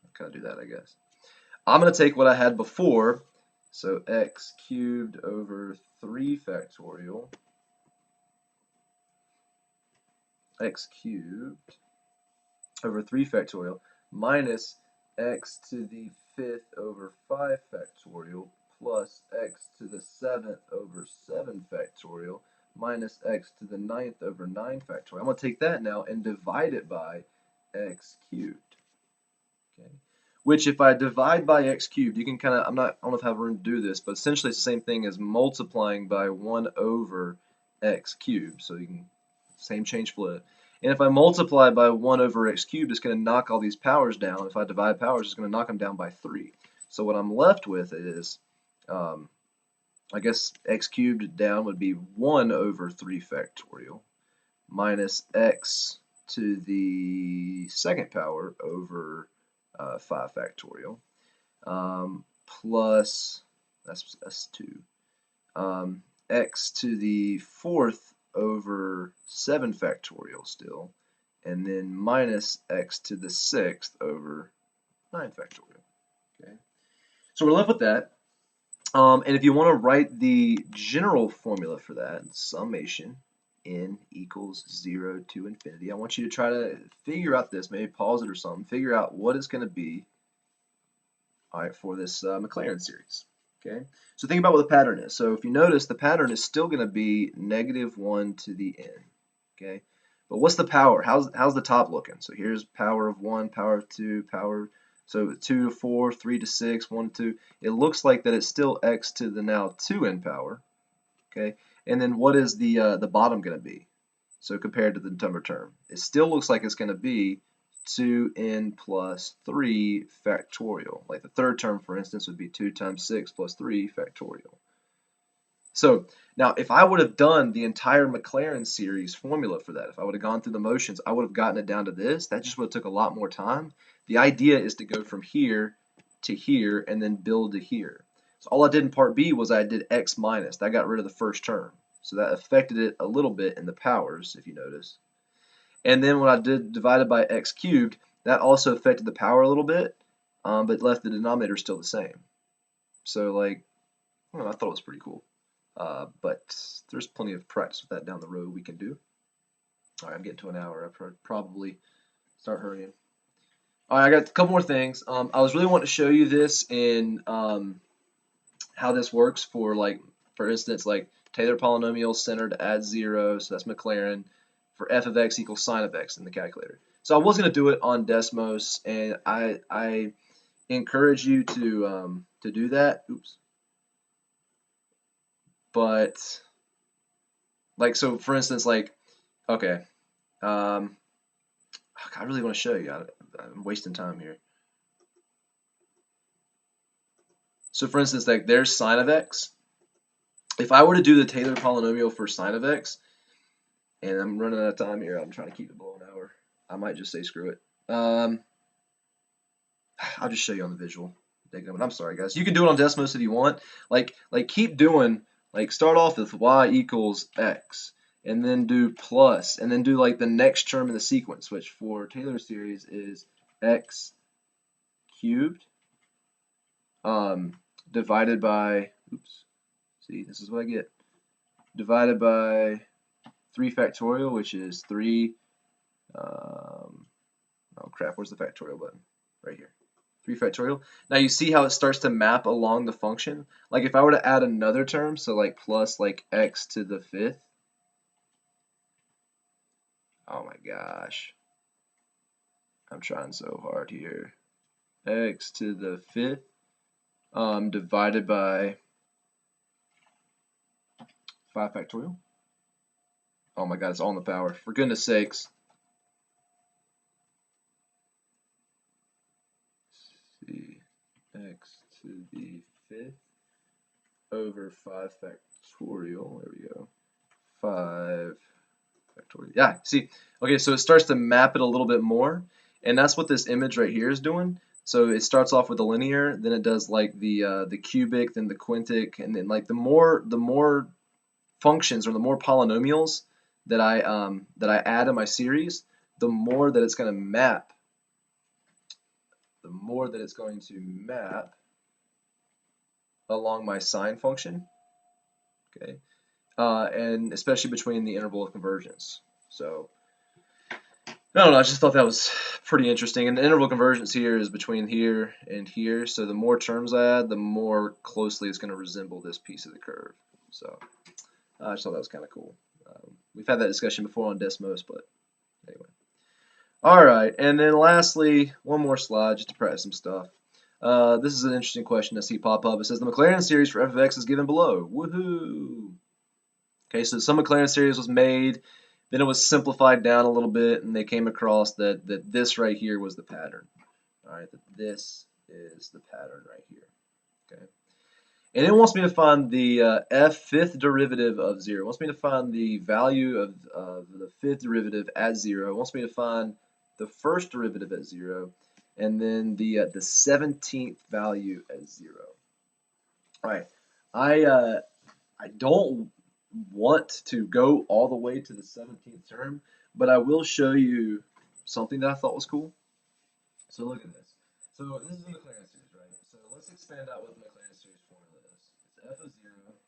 I'll kind of do that, I guess. I'm going to take what I had before, so x cubed over 3 factorial, x cubed over 3 factorial minus x to the 5th over 5 factorial plus x to the 7th over 7 factorial minus x to the 9th over 9 factorial. I'm going to take that now and divide it by x cubed. Okay. Which if I divide by x cubed, you can kind of, I don't know if I have room to do this, but essentially it's the same thing as multiplying by 1 over x cubed. So you can, same change split. And if I multiply by 1 over x cubed, it's going to knock all these powers down. If I divide powers, it's going to knock them down by 3. So what I'm left with is, I guess x cubed down would be 1 over 3 factorial minus x to the 2nd power over 5 factorial plus, that's 2, x to the 4th over 7 factorial still, and then minus x to the 6th over 9 factorial. Okay, so we're left with that. And if you want to write the general formula for that, summation n equals 0 to infinity, I want you to try to figure out this, maybe pause it or something, figure out what it's going to be, all right, for this Maclaurin series. Okay, so think about what the pattern is. So if you notice, the pattern is still going to be negative 1 to the n. Okay, but what's the power? How's the top looking? So here's power of 1, power of 2, power, so 2 to 4, 3 to 6, 1 to 2. It looks like that it's still x to the now 2n power. Okay, and then what is the bottom going to be? So compared to the number term, it still looks like it's going to be 2n plus 3 factorial. Like the third term, for instance, would be 2 times 6 plus 3 factorial. So now if I would have done the entire Maclaurin series formula for that, if I would have gone through the motions, I would have gotten it down to this. That just would have took a lot more time. The idea is to go from here to here and then build to here. So all I did in part B was I did x minus. That got rid of the first term. So that affected it a little bit in the powers, if you notice. And then when I did divided by x cubed, that also affected the power a little bit, but left the denominator still the same. So like, I don't know, I thought it was pretty cool. But there's plenty of practice with that down the road we can do. All right, I'm getting to an hour. I probably start hurrying. All right, I got a couple more things. I was really wanting to show you this in how this works for, like, for instance, like Taylor polynomial centered at 0, so that's Maclaurin, for f of x equals sine of x in the calculator. So I was going to do it on Desmos, and I encourage you to do that. Oops. But like, so for instance, like, okay, I really want to show you. I'm wasting time here. So for instance, like there's sine of x, if I were to do the Taylor polynomial for sine of x, and I'm running out of time here, I'm trying to keep it below an hour. I might just say screw it. I'll just show you on the visual. I'm sorry, guys. You can do it on Desmos if you want. Like keep doing. Like start off with y equals x, and then do plus, and then do like the next term in the sequence, which for Taylor series is x cubed divided by. Oops. See, this is what I get. Divided by 3 factorial, which is 3. Oh crap, where's the factorial button? Right here. 3 factorial. Now you see how it starts to map along the function? Like if I were to add another term, so like plus like x to the 5th. Oh my gosh. I'm trying so hard here. X to the 5th divided by 5 factorial. Oh my god, it's all in the power. For goodness sakes. See, x to the 5th over 5 factorial. There we go. 5 factorial. Yeah, see, okay, so it starts to map it a little bit more, and that's what this image right here is doing. So it starts off with a linear, then it does like the cubic, then the quintic, and then like the more functions or the more polynomials that I add in my series, the more that it's going to map, along my sine function, okay, and especially between the interval of convergence. So I don't know, I just thought that was pretty interesting. And the interval convergence here is between here and here. So the more terms I add, the more closely it's going to resemble this piece of the curve. So I just thought that was kind of cool. We've had that discussion before on Desmos, but anyway. All right, and then lastly, one more slide just to practice some stuff. This is an interesting question to see pop up. It says the Maclaurin series for f of x is given below. Woohoo! Okay, so some Maclaurin series was made, then it was simplified down a little bit, and they came across that this right here was the pattern. All right, that this is the pattern right here. Okay, and it wants me to find the fifth derivative of 0. It wants me to find the value of the fifth derivative at 0. It wants me to find the first derivative at 0, and then the 17th value at 0. All right, I don't want to go all the way to the 17th term, but I will show you something that I thought was cool. So look at this. So this is the Maclaurin series, right? So let's expand out what the Maclaurin series formula is. It's f of 0,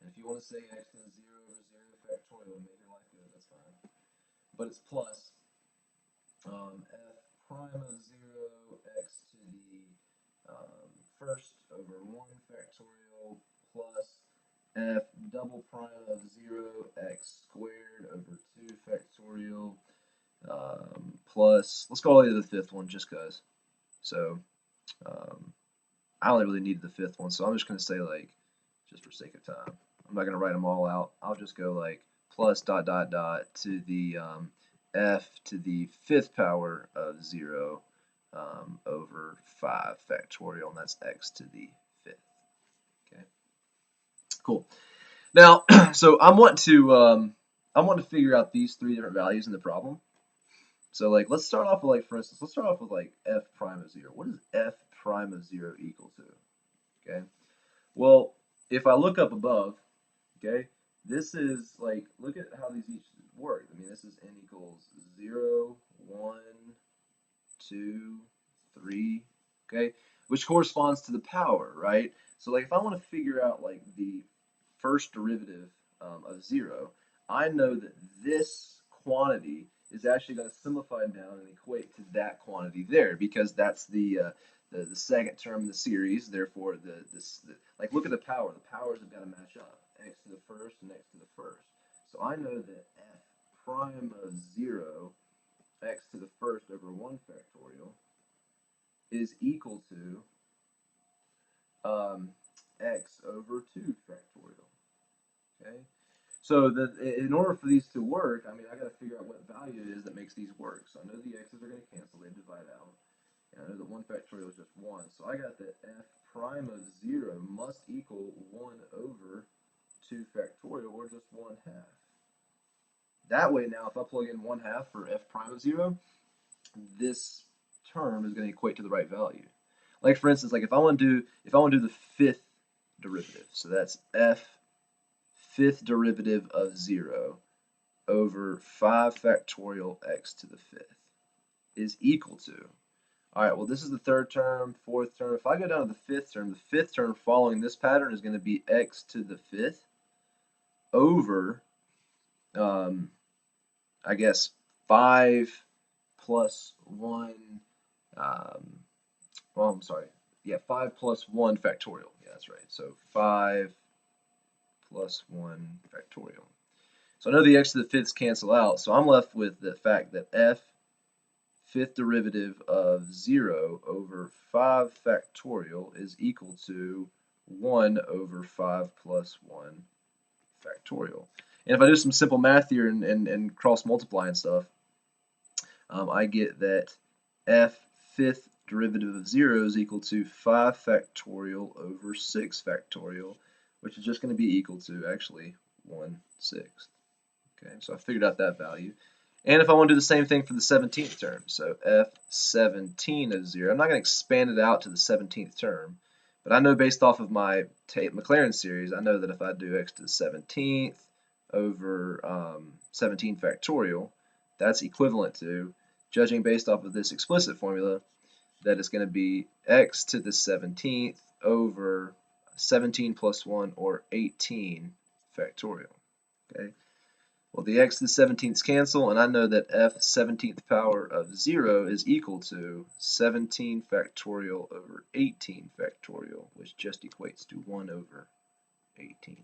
and if you want to say x to the 0 over 0 factorial and make your life good, that's fine. But it's plus f prime of 0 x to the first over 1 factorial plus f double prime of 0 x squared over 2 factorial plus, let's go all the way to the fifth one just because. So I only really needed the fifth one, so I'm just going to say like, just for sake of time, I'm not going to write them all out. I'll just go like plus dot dot dot to the f to the fifth power of 0 over 5 factorial, and that's x to the fifth. Okay, cool. Now, so I'm wanting to figure out these 3 different values in the problem. So like, let's start off with like, for instance, let's start off with like f prime of 0. What is f prime of 0 equal to? Okay. Well, if I look up above, okay, this is like, look at how these each work. I mean, this is n equals 0, 1, 2, 3, okay, which corresponds to the power, right? So like if I want to figure out like the first derivative of 0, I know that this quantity is actually going to simplify down and equate to that quantity there because that's the second term in the series. Therefore, like look at the power. The powers have got to match up. X to the first and x to the first. So I know that f prime of 0 x to the first over 1 factorial is equal to x over 2 factorial. Okay, so in order for these to work, I mean, I got to figure out what value it is that makes these work. So I know the x's are going to cancel; they divide out. And I know that 1 factorial is just 1. So I got that f prime of 0 must equal 1 over 2 factorial, or just 1/2. That way now, if I plug in 1/2 for f prime of 0, this term is going to equate to the right value. Like for instance, like if I want to do the fifth derivative, so that's f fifth derivative of 0 over 5 factorial x to the fifth is equal to, all right, well, this is the third term, fourth term. If I go down to the fifth term following this pattern is going to be x to the fifth over, I guess, 5 plus 1, well, I'm sorry, yeah, 5 plus 1 factorial. Yeah, that's right. So 5 plus 1 factorial. So I know the x to the fifths cancel out, so I'm left with the fact that f fifth derivative of 0 over 5 factorial is equal to 1 over 5 plus 1 factorial. And if I do some simple math here and cross multiply and stuff, I get that f fifth derivative of 0 is equal to 5 factorial over 6 factorial, which is just going to be equal to actually 1/6. Okay, so I figured out that value. And if I want to do the same thing for the 17th term, so f17 of 0, I'm not going to expand it out to the 17th term, but I know based off of my Maclaurin series, I know that if I do x to the 17th over 17 factorial, that's equivalent to, judging based off of this explicit formula, that it's going to be x to the 17th over 17 plus 1, or 18 factorial. Okay. Well, the x to the 17ths cancel, and I know that f 17th power of 0 is equal to 17 factorial over 18 factorial, which just equates to 1 over 18.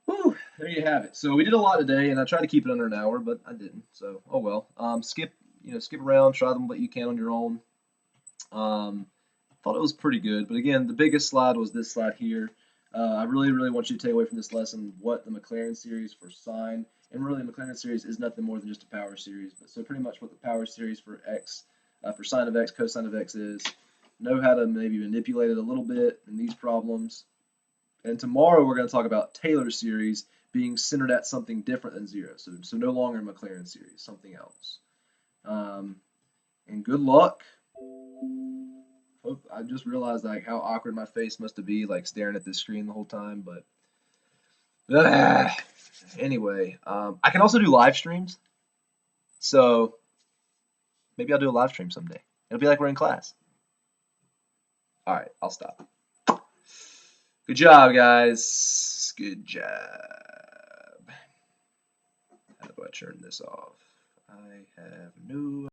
Whew, there you have it. So we did a lot today, and I tried to keep it under an hour, but I didn't. So oh well. Skip around, try them what you can on your own. Thought it was pretty good, but again, the biggest slide was this slide here. I really want you to take away from this lesson what the Maclaurin series for sine, and really the Maclaurin series is nothing more than just a power series, but so pretty much what the power series for x, for sine of x, cosine of x is. Know how to maybe manipulate it a little bit in these problems. And tomorrow we're going to talk about Taylor series being centered at something different than 0, so no longer Maclaurin series, something else. And good luck. I just realized like how awkward my face must have been like staring at this screen the whole time, but anyway, I can also do live streams, so maybe I'll do a live stream someday. It'll be like we're in class. All right, I'll stop. Good job, guys. Good job. How do I turn this off? I have no